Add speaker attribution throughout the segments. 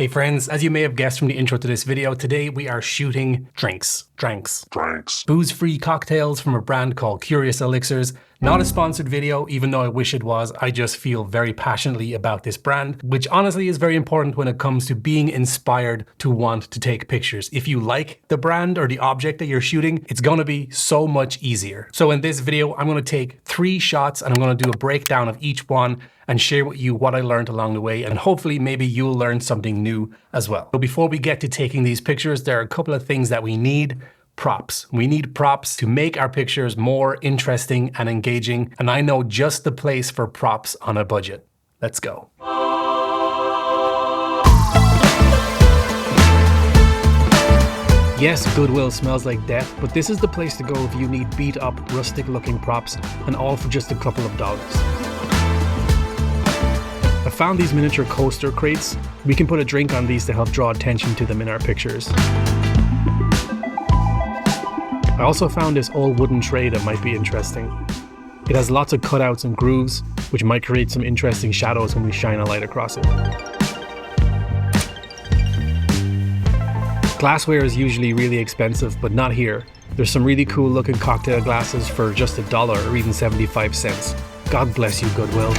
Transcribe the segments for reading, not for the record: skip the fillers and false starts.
Speaker 1: Hey friends, as you may have guessed from the intro to this video, today we are shooting drinks. Booze-free cocktails from a brand called Curious Elixirs. Not a sponsored video, even though I wish it was. I just feel very passionately about this brand, which honestly is very important when it comes to being inspired to want to take pictures. If you like the brand or the object that you're shooting, it's gonna be so much easier. So in this video, I'm gonna take 3 shots and I'm gonna do a breakdown of each one and share with you what I learned along the way, and hopefully maybe you'll learn something new as well. So before we get to taking these pictures, there are a couple of things that we need. Props. We need props to make our pictures more interesting and engaging, and I know just the place for props on a budget. Let's go. Yes, Goodwill smells like death, but this is the place to go if you need beat up, rustic looking props, and all for just a couple of dollars. I found these miniature coaster crates. We can put a drink on these to help draw attention to them in our pictures. I also found this old wooden tray that might be interesting. It has lots of cutouts and grooves, which might create some interesting shadows when we shine a light across it. Glassware is usually really expensive, but not here. There's some really cool looking cocktail glasses for just $1 or even 75 cents. God bless you, Goodwill.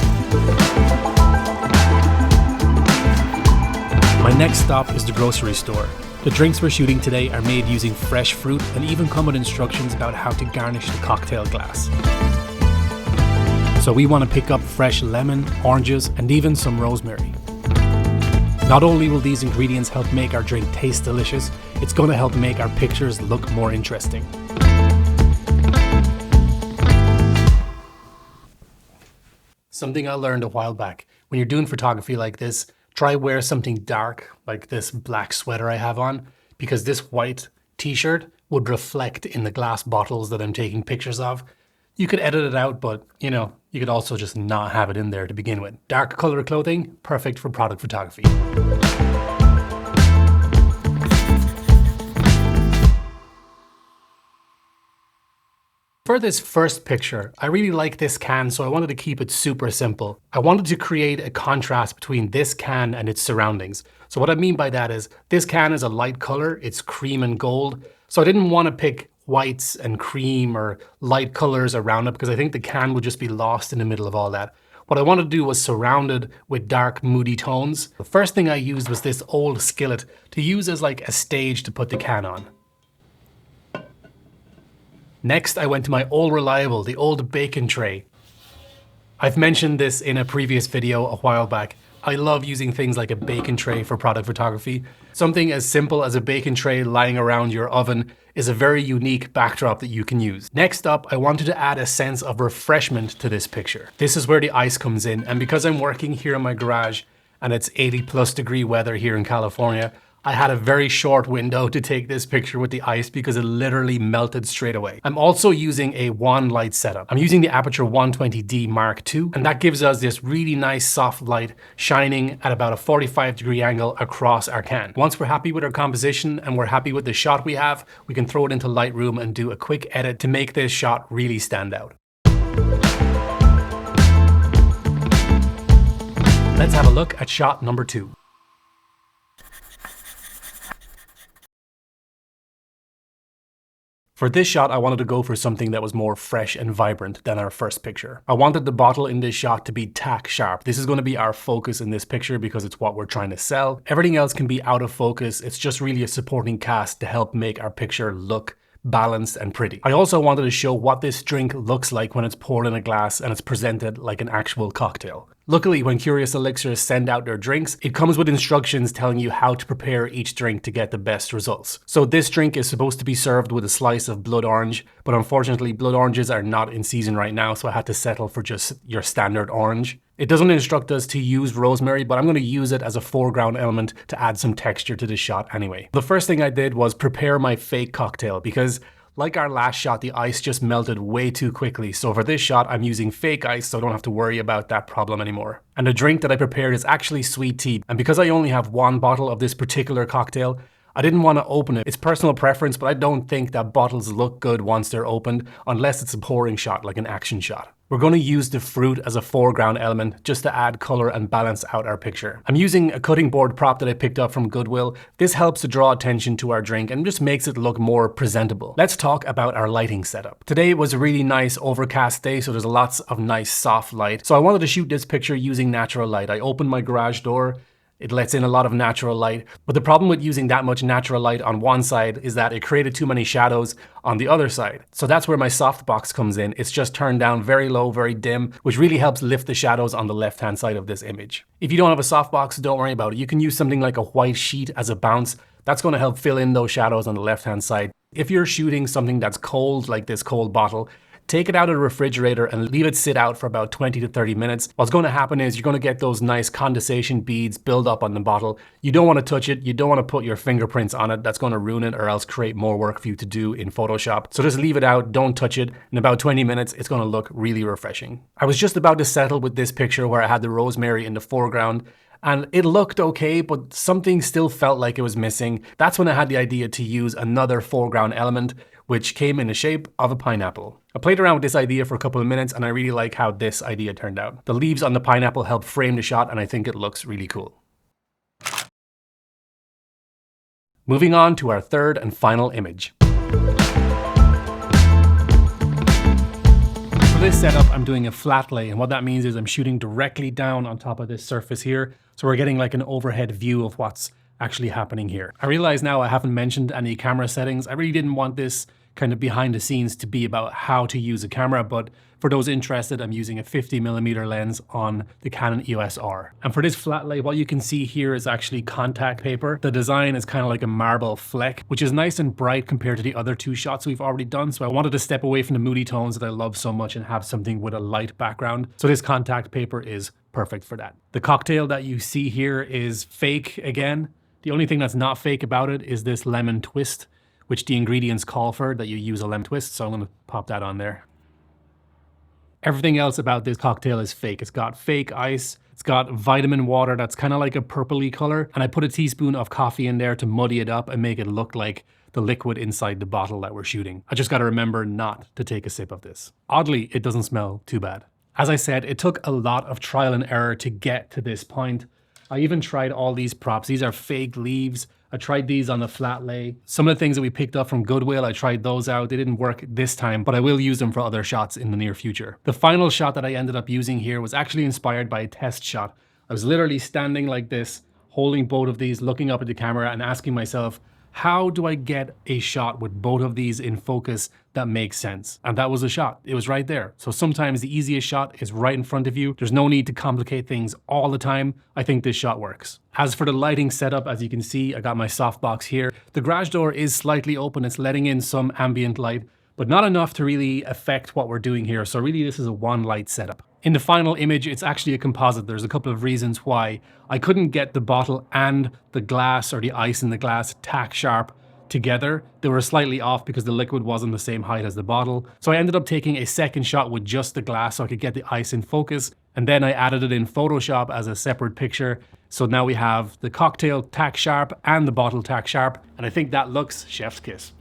Speaker 1: My next stop is the grocery store. The drinks we're shooting today are made using fresh fruit and even come with instructions about how to garnish the cocktail glass. So we want to pick up fresh lemon, oranges, and even some rosemary. Not only will these ingredients help make our drink taste delicious, it's going to help make our pictures look more interesting. Something I learned a while back, when you're doing photography like this, try wear something dark, like this black sweater I have on, because this white t-shirt would reflect in the glass bottles that I'm taking pictures of. You could edit it out, but you know, you could also just not have it in there to begin with. Dark color clothing, perfect for product photography. For this first picture, I really like this can, so I wanted to keep it super simple. I wanted to create a contrast between this can and its surroundings. So what I mean by that is, this can is a light color, it's cream and gold, so I didn't want to pick whites and cream or light colors around it because I think the can would just be lost in the middle of all that. What I wanted to do was surround it with dark, moody tones. The first thing I used was this old skillet to use as like a stage to put the can on. Next, I went to my old reliable, the old bacon tray. I've mentioned this in a previous video a while back. I love using things like a bacon tray for product photography. Something as simple as a bacon tray lying around your oven is a very unique backdrop that you can use. Next up, I wanted to add a sense of refreshment to this picture. This is where the ice comes in, and because I'm working here in my garage and it's 80+ degree weather here in California, I had a very short window to take this picture with the ice because it literally melted straight away. I'm also using a wand light setup. I'm using the Aperture 120D Mark II, and that gives us this really nice soft light shining at about a 45-degree angle across our can. Once we're happy with our composition and we're happy with the shot we have, we can throw it into Lightroom and do a quick edit to make this shot really stand out. Let's have a look at shot number 2. For this shot, I wanted to go for something that was more fresh and vibrant than our first picture. I wanted the bottle in this shot to be tack sharp. This is going to be our focus in this picture because it's what we're trying to sell. Everything else can be out of focus. It's just really a supporting cast to help make our picture look balanced and pretty. I also wanted to show what this drink looks like when it's poured in a glass and it's presented like an actual cocktail. Luckily, when Curious Elixirs send out their drinks, it comes with instructions telling you how to prepare each drink to get the best results. So this drink is supposed to be served with a slice of blood orange, but unfortunately blood oranges are not in season right now, so I had to settle for just your standard orange. It doesn't instruct us to use rosemary, but I'm going to use it as a foreground element to add some texture to the shot anyway. The first thing I did was prepare my fake cocktail because like our last shot, the ice just melted way too quickly. So for this shot, I'm using fake ice so I don't have to worry about that problem anymore. And the drink that I prepared is actually sweet tea. And because I only have one bottle of this particular cocktail, I didn't want to open it. It's personal preference, but I don't think that bottles look good once they're opened, unless it's a pouring shot, like an action shot. We're going to use the fruit as a foreground element just to add color and balance out our picture. I'm using a cutting board prop that I picked up from Goodwill. This helps to draw attention to our drink and just makes it look more presentable. Let's talk about our lighting setup. Today was a really nice overcast day, so there's lots of nice soft light. So I wanted to shoot this picture using natural light. I opened my garage door. It lets in a lot of natural light, but the problem with using that much natural light on one side is that it created too many shadows on the other side. So that's where my softbox comes in. It's just turned down very low, very dim, which really helps lift the shadows on the left-hand side of this image. If you don't have a softbox, don't worry about it. You can use something like a white sheet as a bounce. That's going to help fill in those shadows on the left-hand side. If you're shooting something that's cold, like this cold bottle, take it out of the refrigerator and leave it sit out for about 20 to 30 minutes. What's going to happen is you're going to get those nice condensation beads build up on the bottle. You don't want to touch it. You don't want to put your fingerprints on it. That's going to ruin it or else create more work for you to do in Photoshop. So just leave it out. Don't touch it. In about 20 minutes, it's going to look really refreshing. I was just about to settle with this picture where I had the rosemary in the foreground. And it looked okay, but something still felt like it was missing. That's when I had the idea to use another foreground element, which came in the shape of a pineapple. I played around with this idea for a couple of minutes and I really like how this idea turned out. The leaves on the pineapple help frame the shot and I think it looks really cool. Moving on to our third and final image. For this setup, I'm doing a flat lay, and what that means is I'm shooting directly down on top of this surface here, so we're getting like an overhead view of what's actually happening here. I realize now I haven't mentioned any camera settings. I really didn't want this kind of behind the scenes to be about how to use a camera, but for those interested, I'm using a 50mm lens on the Canon EOS R. And for this flat lay, what you can see here is actually contact paper. The design is kind of like a marble fleck, which is nice and bright compared to the other two shots we've already done. So I wanted to step away from the moody tones that I love so much and have something with a light background. So this contact paper is perfect for that. The cocktail that you see here is fake again. The only thing that's not fake about it is this lemon twist, which the ingredients call for, that you use a lemon twist. So I'm gonna pop that on there. Everything else about this cocktail is fake. It's got fake ice, it's got vitamin water that's kind of like a purpley color, and I put a teaspoon of coffee in there to muddy it up and make it look like the liquid inside the bottle that we're shooting. I just gotta remember not to take a sip of this. Oddly, it doesn't smell too bad. As I said, it took a lot of trial and error to get to this point. I even tried all these props. These are fake leaves. I tried these on the flat lay. Some of the things that we picked up from Goodwill, I tried those out. They didn't work this time, but I will use them for other shots in the near future. The final shot that I ended up using here was actually inspired by a test shot. I was literally standing like this, holding both of these, looking up at the camera and asking myself, how do I get a shot with both of these in focus that makes sense? And that was a shot. It was right there. So sometimes the easiest shot is right in front of you. There's no need to complicate things all the time. I think this shot works. As for the lighting setup, as you can see, I got my softbox here. The garage door is slightly open. It's letting in some ambient light, but not enough to really affect what we're doing here. So really this is a one light setup. In the final image, it's actually a composite. There's a couple of reasons why. I couldn't get the bottle and the glass or the ice in the glass tack sharp together. They were slightly off because the liquid wasn't the same height as the bottle. So I ended up taking a second shot with just the glass so I could get the ice in focus. And then I added it in Photoshop as a separate picture. So now we have the cocktail tack sharp and the bottle tack sharp. And I think that looks chef's kiss.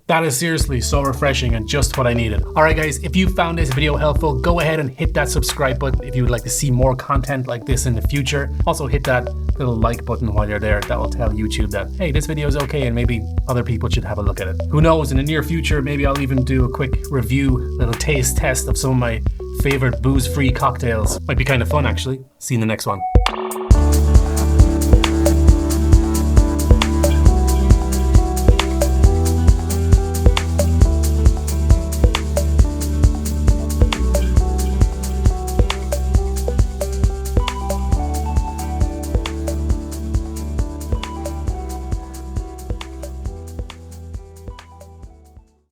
Speaker 1: That is seriously so refreshing and just what I needed. All right, guys, if you found this video helpful, go ahead and hit that subscribe button if you would like to see more content like this in the future. Also hit that little like button while you're there. That will tell YouTube that, hey, this video is okay and maybe other people should have a look at it. Who knows, in the near future, maybe I'll even do a quick review, little taste test of some of my favorite booze-free cocktails. Might be kind of fun, actually. See you in the next one.